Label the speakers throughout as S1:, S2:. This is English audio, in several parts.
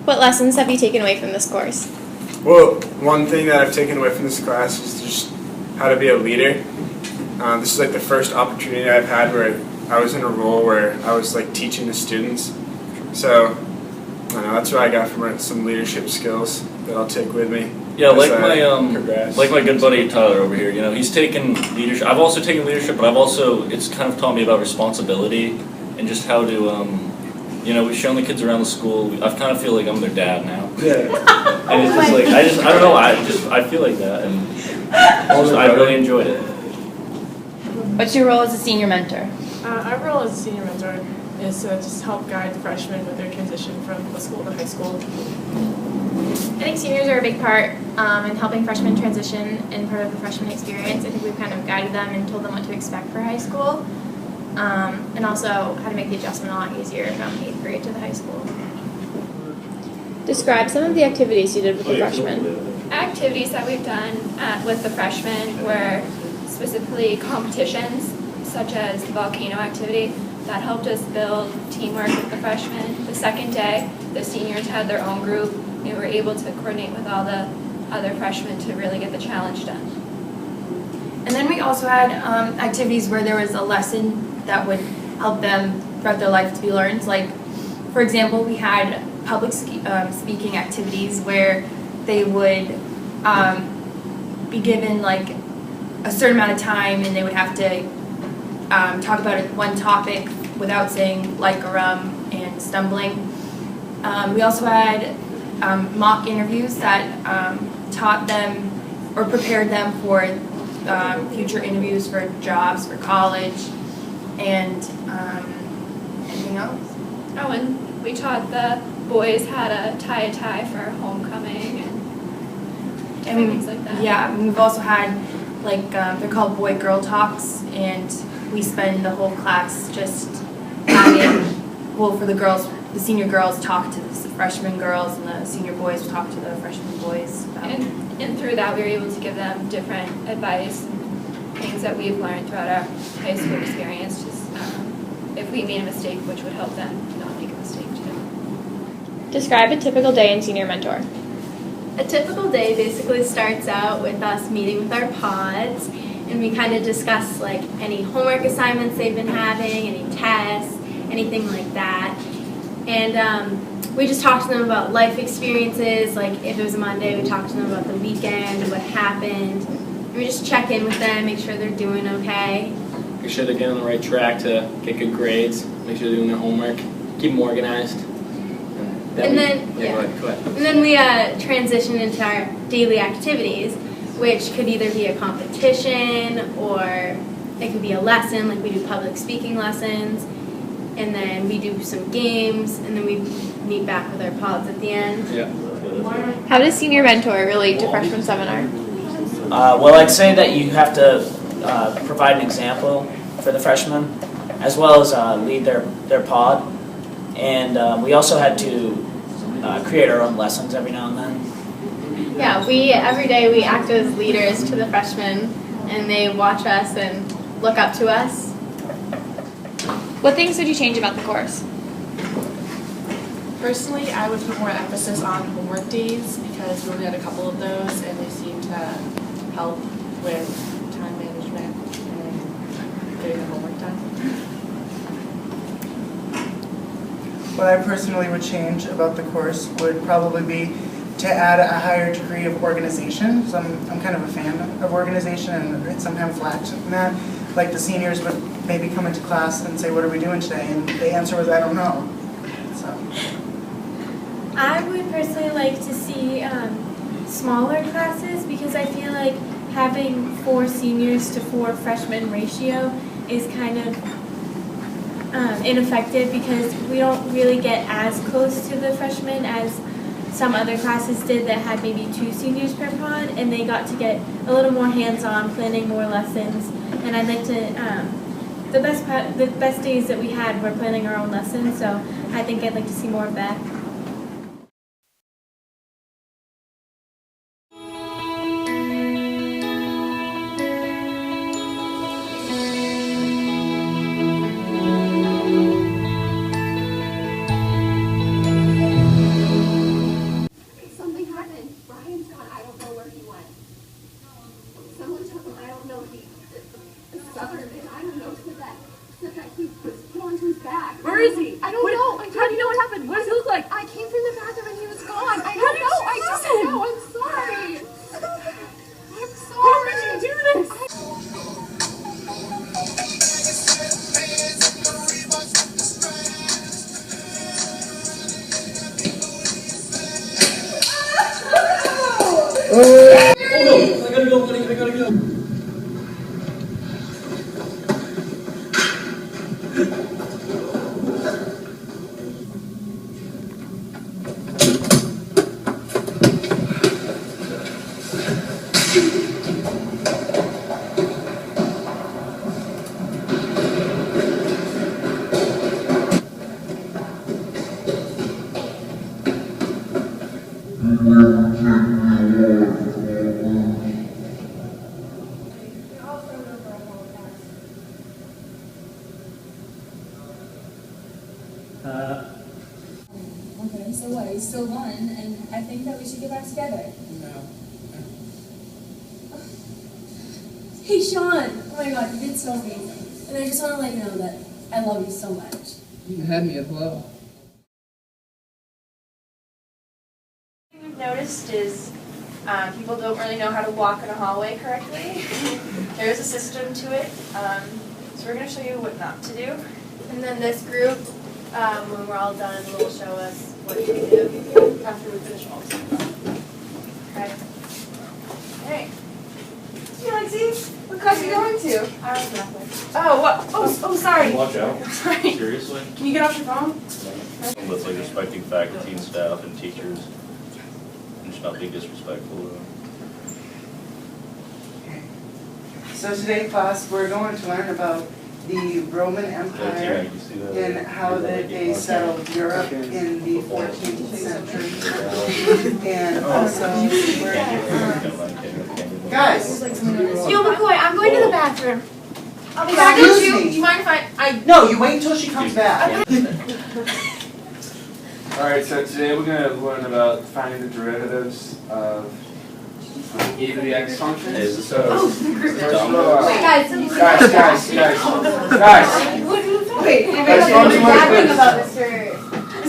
S1: What lessons have you taken away from this course?
S2: Well, one thing that I've taken away from this class is just how to be a leader. This is like the first opportunity I've had where I was in a role where I was like teaching the students. So, I don't know, that's what I got from it, some leadership skills that I'll take with me.
S3: Yeah, like my good buddy Tyler over here, he's taken leadership. I've also taken leadership, but it's kind of taught me about responsibility and just how to, we've shown the kids around the school. I kind of feel like I'm their dad now.
S2: Yeah.
S3: And it's just like, I don't know, I feel like that, and I really enjoyed it.
S1: What's your role as a senior mentor?
S4: Our role as a senior mentor is to just help guide the freshmen with their transition from middle school to high school.
S5: I think seniors are a big part in helping freshmen transition and part of the freshman experience. I think we've kind of guided them and told them what to expect for high school, and also how to make the adjustment a lot easier from 8th grade to the high school.
S1: Describe some of the activities you did with the freshmen.
S6: Activities that we've done with the freshmen were specifically competitions, such as the volcano activity. That helped us build teamwork with the freshmen. The second day, the seniors had their own group and were able to coordinate with all the other freshmen to really get the challenge done.
S7: And then we also had activities where there was a lesson that would help them throughout their life to be learned. Like, for example, we had public speaking activities where they would be given like a certain amount of time and they would have to talk about one topic without saying like or and stumbling. We also had mock interviews that taught them or prepared them for future interviews for jobs, for college, and anything else.
S6: Oh, and we taught the boys how to tie a tie for homecoming and things like that.
S7: Yeah, and we've also had like they're called boy-girl talks, and we spend the whole class just having, well, for the girls, the senior girls talk to the freshman girls, and the senior boys talk to the freshman boys.
S6: And through that, we were able to give them different advice, things that we've learned throughout our high school experience, just if we made a mistake, which would help them not make a mistake too.
S1: Describe a typical day in Senior Mentor.
S8: A typical day basically starts out with us meeting with our pods, and we kind of discuss like any homework assignments they've been having, any tests, anything like that. And we just talk to them about life experiences, like if it was a Monday, we talk to them about the weekend, what happened. And we just check in with them, make sure they're doing okay.
S9: Make sure they're getting on the right track to get good grades, make sure they're doing their homework, keep them organized. Go ahead.
S8: And then we transition into our daily activities, which could either be a competition or it could be a lesson, like we do public speaking lessons, and then we do some games, and then we meet back with our pods at the end.
S9: Yeah.
S1: How does Senior Mentor relate to Freshman Seminar?
S10: Well, I'd say that you have to provide an example for the freshmen, as well as lead their pod. And we also had to create our own lessons every now and then.
S8: Yeah, every day we act as leaders to the freshmen, and they watch us and look up to us.
S1: What things would you change about the course?
S4: Personally, I would put more emphasis on homework days because we only had a couple of those, and they seem to help with time management and getting the homework done.
S11: What I personally would change about the course would probably be to add a higher degree of organization. So I'm kind of a fan of organization, and it sometimes lacks in that. Like the seniors would maybe come into class and say, "What are we doing today?" And the answer was, "I don't know." So
S12: I would personally like to see smaller classes because I feel like having 4 seniors to 4 freshmen ratio is kind of ineffective because we don't really get as close to the freshmen as some other classes did that had maybe 2 seniors per pod, and they got to get a little more hands-on, planning more lessons. And I'd like to, the best days that we had were planning our own lessons, so I think I'd like to see more of that.
S13: Okay, so what? We still won, and I think that we should get back together.
S11: No.
S13: Hey, Sean! Oh my god, you did so amazing. And I just want to let you know that I love you so much.
S11: You had me at hello.
S4: We've noticed is people don't really know how to walk in a hallway correctly. There is a system to it, so we're going to show you what not to do.
S8: And then this group, when we're all done, will show us what to do after we finish all this.
S4: Okay. Hey. Hey, Lexi. What class are you going to?
S8: I was nothing.
S4: Oh, what? Oh, sorry.
S3: Watch out.
S4: Sorry.
S3: Seriously?
S4: Can you get off your phone?
S3: That's like respecting faculty and staff and teachers. And just not being disrespectful.
S11: So today, class, we're going to learn about the Roman Empire and how that they settled Europe in the 14th century. And also, guys,
S5: Yo, McCoy, I'm going to the bathroom. I'll be back. Don't you? Do you mind if I?
S11: No, you wait until she comes back.
S2: Alright, so today we're going to learn about finding the derivatives of e to the x function. So, first of all,
S8: Wait, guys.
S2: guys.
S8: Wait, you're talking about Mr.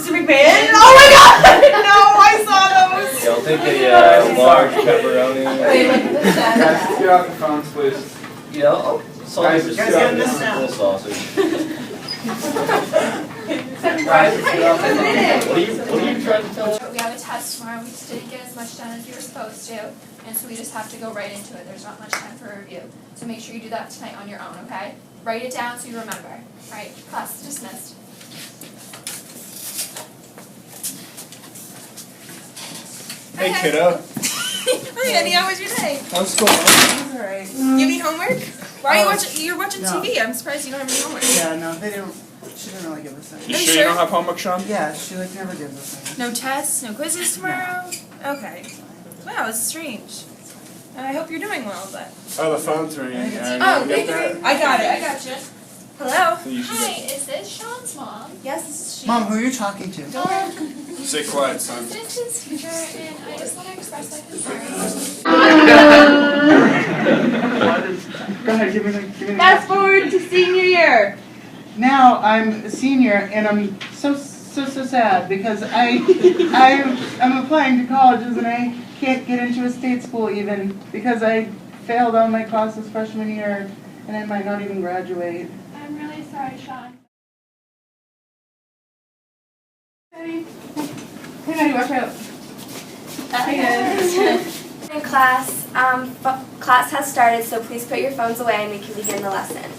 S4: McMahon? Oh my god! No, I saw those!
S3: Yeah, I'll take a large pepperoni.
S8: Wait, look at this.
S2: guys, get off the phones, please.
S3: Yeah, I'll sausage.
S11: Guys, get this now.
S3: Little sausage. What are you trying to tell us?
S6: We have a test tomorrow. We just didn't get as much done as we were supposed to, and so we just have to go right into it. There's not much time for a review. So make sure you do that tonight on your own, okay? Write it down so you remember. All right, class is dismissed.
S2: Hey, kiddo.
S4: Hi, Eddie. How was your day?
S2: How's school?
S11: Alright.
S4: You need homework? Why are you
S11: Oh,
S4: watching? You're watching
S11: no.
S4: TV. I'm surprised you don't have any homework.
S11: Yeah, no, they didn't. She didn't really give us any.
S2: You
S4: Are you
S2: sure you
S4: sure?
S2: don't have homework, Sean?
S11: Yeah, she like never gives us any.
S4: No tests, no quizzes tomorrow? Okay. Wow, it's strange. I hope you're doing well, but...
S2: Oh, the phone's ringing.
S4: Oh,
S2: get that?
S4: I got it. I got you. Hello?
S2: So you should
S6: Hi, is this Sean's mom?
S4: Yes, this is she.
S11: Mom, who are you talking to?
S2: Stay quiet, son.
S6: This is his teacher, and I just want to express my concerns.
S11: Go ahead, give me the.
S4: Fast forward to senior year.
S11: Now I'm a senior and I'm so sad because I'm applying to colleges and I can't get into a state school even because I failed all my classes freshman year and I might not even graduate.
S6: I'm really sorry, Sean.
S4: Hey, Maddie, watch out.
S8: In class, class has started, so please put your phones away and we can begin the lesson.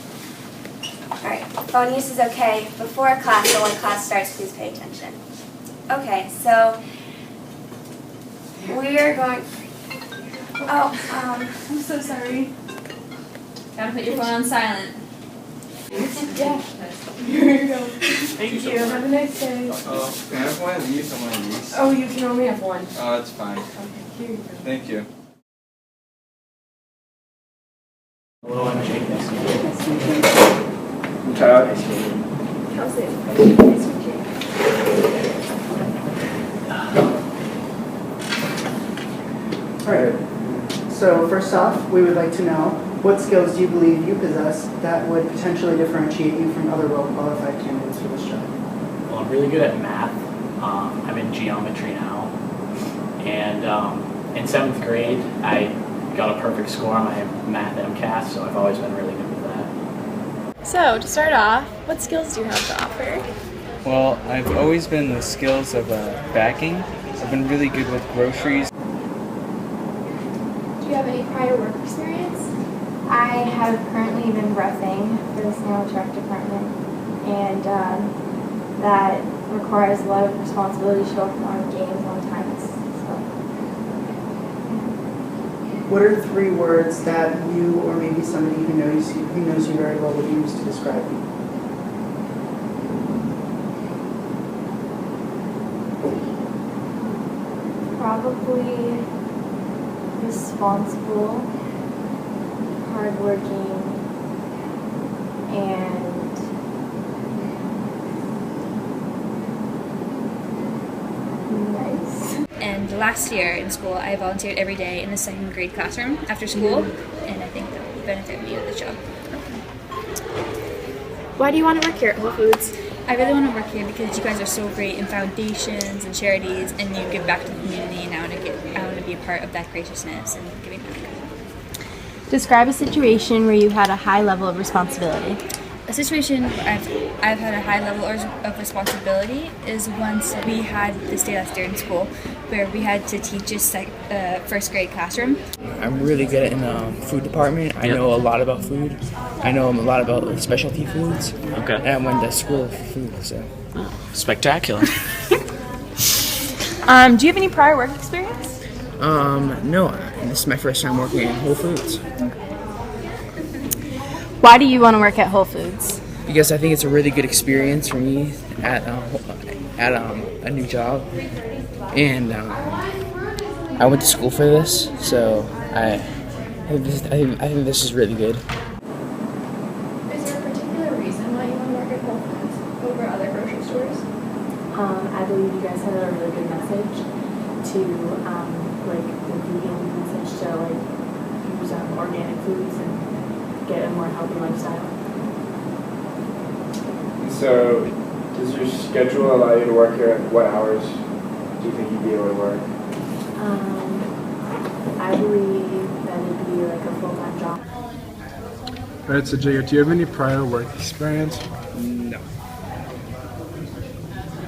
S8: Alright, phone use is okay before class, but when class starts, please pay attention. Okay, so we are going.
S12: I'm so sorry. Gotta put your phone on silent.
S8: Yeah.
S12: Here you go. Thank you. Have a nice day.
S14: Can I have one of these and one of these?
S12: Oh, you can only have one.
S14: Oh, that's fine.
S12: Okay, here you go.
S14: Thank you.
S10: Hello, I'm Jake. Nice to meet you.
S11: Nice to meet you.
S2: I'm Tyler.
S12: How's it? Nice to meet you.
S11: Alright, so first off, we would like to know what skills do you believe you possess that would potentially differentiate you from other well-qualified candidates for this job?
S10: Well, I'm really good at math. I'm in geometry now. And in 7th grade, I got a perfect score on my math MCAS, so I've always been really good with that.
S5: So, to start off, what skills do you have to offer?
S14: Well, I've always been the skills of backing. I've been really good with groceries.
S6: you have any prior work experience?
S5: I have currently been roughing for the snail track department, and that requires a lot of responsibility to show up on games on time.
S11: What are 3 words that you or maybe somebody who knows you very well would use to describe you?
S5: Probably responsible, hardworking, and nice.
S1: And last year in school, I volunteered every day in the 2nd grade classroom after school, and I think that will benefit me with this job.
S6: Why do you want to work here at Whole Foods?
S1: I really want to work here because you guys are so great in foundations and charities, and you give back to the community, and I want to be a part of that graciousness and giving back.
S12: Describe a situation where you had a high level of responsibility.
S1: A situation where I've had a high level of responsibility is once we had this day last year in school where we had to teach a 1st grade classroom.
S15: I'm really good in the food department. I know a lot about food. I know a lot about specialty foods.
S10: Okay.
S15: And I went to school for food, so.
S10: Spectacular.
S12: Do you have any prior work experience?
S15: No. This is my first time working in Whole Foods.
S12: Why do you want to work at Whole Foods?
S15: Because I think it's a really good experience for me at a new job. And I went to school for this, so I think this is really good.
S6: Is there a particular reason why you want to work at Whole Foods over other grocery stores?
S16: I believe you guys had a really good message to, like, the vegan message to, like, use organic foods and get a more healthy lifestyle.
S2: So, does your schedule allow you to work here? At what hours do you think you'd be able to work?
S16: I believe that it'd be like a full-time job.
S17: Alright, so Jacob, do you have any prior work experience?
S14: No.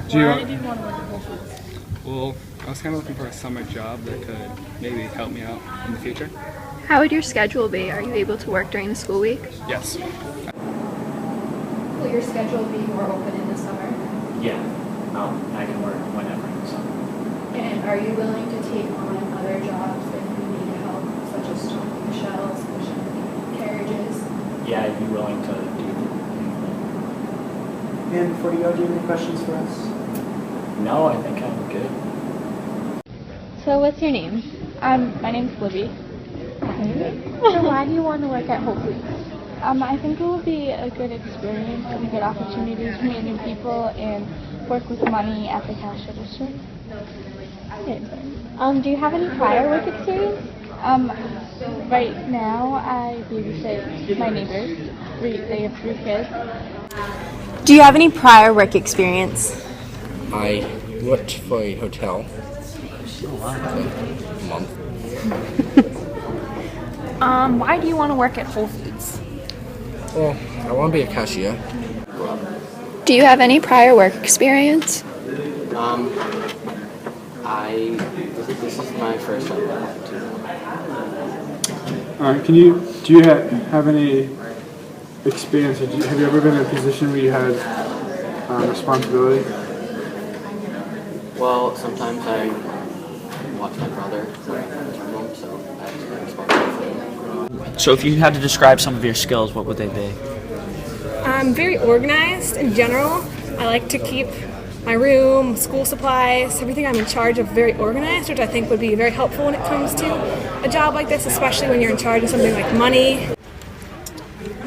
S17: Why
S12: did you want to work at Whole Foods?
S14: Well, I was kind of looking for a summer job that could maybe help me out in the future.
S6: How would your schedule be? Are you able to work during the school week?
S14: Yes.
S6: Will your schedule be more open in the summer?
S10: Yeah. I can work whenever. So.
S6: And are you willing to take on other jobs if you need help, such as stocking shelves, pushing carriages?
S10: Yeah, I'd be willing to do
S11: And before you go, do you have any questions for us?
S10: No, I think I'm good.
S12: So what's your name? My name's Libby. So why do you want to work at Whole Foods?
S18: I think it will be a good experience and a good opportunity to meet new people and work with money at the cash register.
S12: Do you have any prior work experience?
S18: Right now I babysit my neighbors. They have 3 kids.
S12: Do you have any prior work experience?
S15: I worked for a hotel for a month.
S12: Why do you want to work at Whole Foods?
S15: Well, I want to be a cashier.
S6: Do you have any prior work experience?
S19: This is my first job.
S17: Alright, do you have any experience? Have you ever been in a position where you had responsibility?
S19: Well, sometimes I watch my brother from home, so I have to be responsible for him.
S10: So if you had to describe some of your skills, what would they be?
S20: I'm very organized in general. I like to keep my room, school supplies, everything I'm in charge of very organized, which I think would be very helpful when it comes to a job like this, especially when you're in charge of something like money.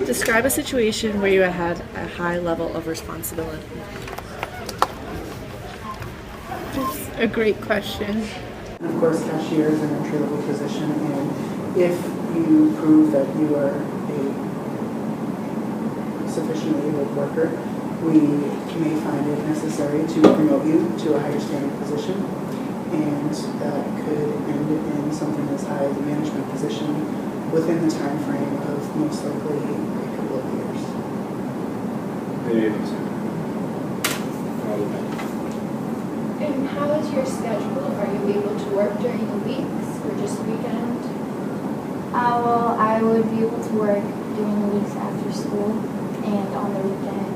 S4: Describe a situation where you had a high level of responsibility.
S18: That's a great question.
S11: Of course, cashier is an entry-level position, and if you prove that you are a sufficiently able worker, we may find it necessary to promote you to a higher standing position, and that could end in something as high as a management position within the time frame of most likely a couple of years.
S2: Maybe even sooner.
S6: And how is your schedule? Are you able to work during the weeks or just weekend?
S18: Well, I would be able to work during the weeks after school and on the weekends.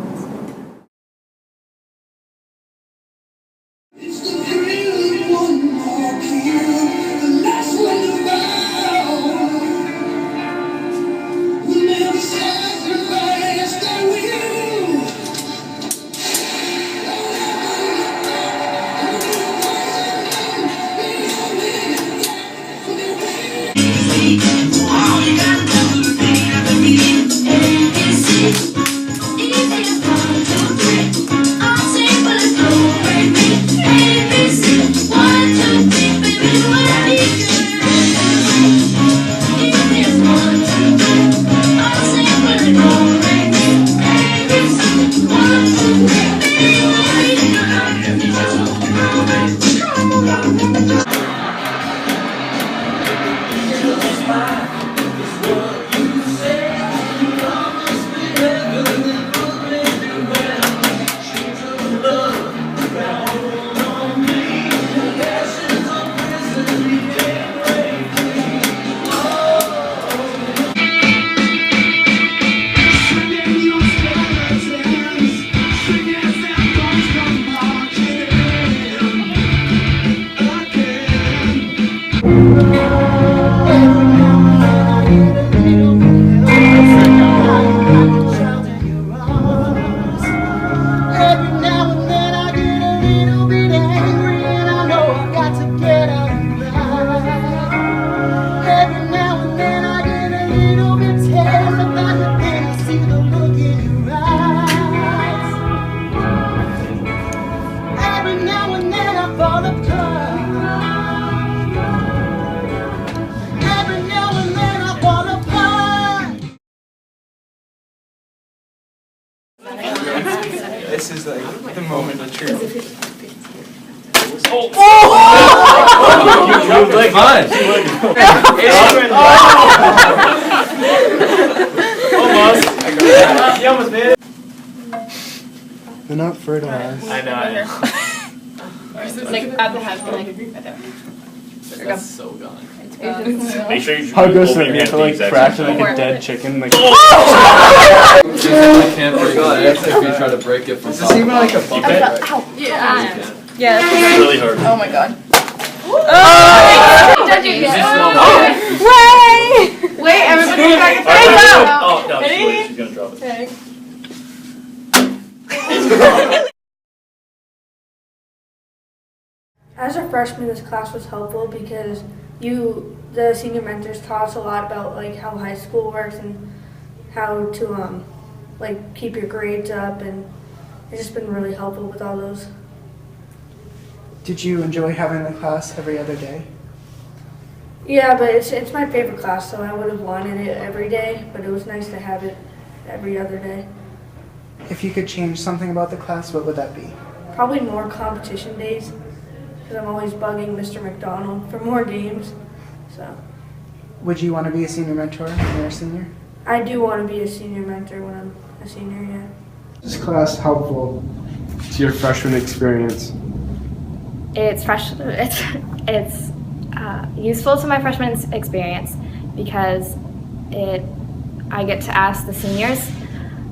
S2: This is like the moment of truth.
S3: Oh!
S2: You like mine.
S9: Almost. You almost made it.
S17: They're not fertilized.
S9: I know.
S4: Like at the head, like right there.
S9: That's so gone.
S3: Make sure you
S17: How gross
S3: open
S17: would it
S3: your
S17: be
S3: hand
S17: to
S3: at the
S17: like
S3: exact
S17: fracture
S3: same
S17: like a
S3: time.
S17: dead chicken? Like.
S19: I can't break it if you try to break it from
S17: Does this even like a puppet?
S4: Yeah.
S5: Yeah.
S3: It's really hard.
S4: Oh my god.
S5: Wait, everybody back at
S3: Oh, no, she's gonna drop it.
S21: As a freshman, this class was helpful because the senior mentors taught us a lot about like how high school works and how to like keep your grades up, and it's just been really helpful with all those.
S11: Did you enjoy having the class every other day?
S21: Yeah, but it's my favorite class, so I would have wanted it every day, but it was nice to have it every other day.
S11: If you could change something about the class, what would that be?
S21: Probably more competition days, because I'm always bugging Mr. McDonald for more games. So
S11: Would you want to be a senior mentor when you're a senior?
S21: I do want to be a senior mentor when I'm a senior, yeah.
S17: Is this class helpful to your freshman experience?
S22: It's useful to my freshman experience because I get to ask the seniors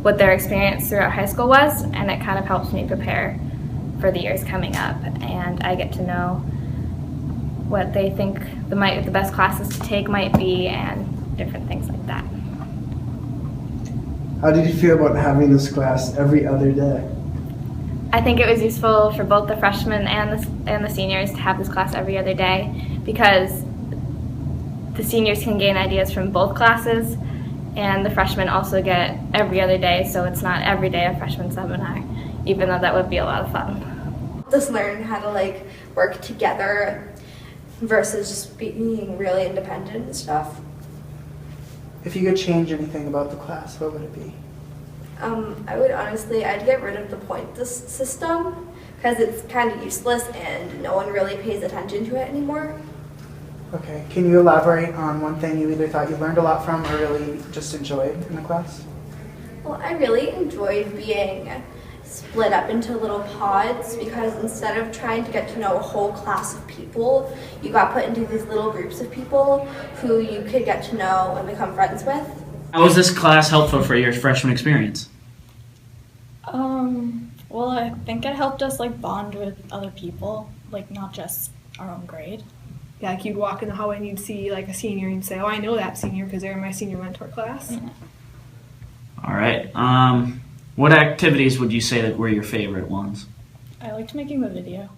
S22: what their experience throughout high school was, and it kind of helps me prepare for the years coming up, and I get to know what they think the best classes to take might be and different things like that.
S17: How did you feel about having this class every other day?
S22: I think it was useful for both the freshmen and the seniors to have this class every other day because the seniors can gain ideas from both classes, and the freshmen also get every other day, so it's not every day a freshman seminar, even though that would be a lot of fun.
S23: Just learn how to like work together versus just being really independent and stuff.
S11: If you could change anything about the class, what would it be?
S8: I'd get rid of the point system because it's kind of useless and no one really pays attention to it anymore.
S11: Okay, can you elaborate on one thing you either thought you learned a lot from or really just enjoyed in the class?
S8: Well, I really enjoyed being split up into little pods because instead of trying to get to know a whole class of people,
S23: you got put into these little groups of people who you could get to know and become friends with.
S10: How was this class helpful for your freshman experience?
S1: Well, I think it helped us like bond with other people, like not just our own grade.
S20: Yeah, like you'd walk in the hallway and you'd see like a senior and you'd say, oh, I know that senior because they're in my senior mentor class.
S1: Yeah.
S10: All right. What activities would you say that were your favorite ones?
S1: I liked making the video.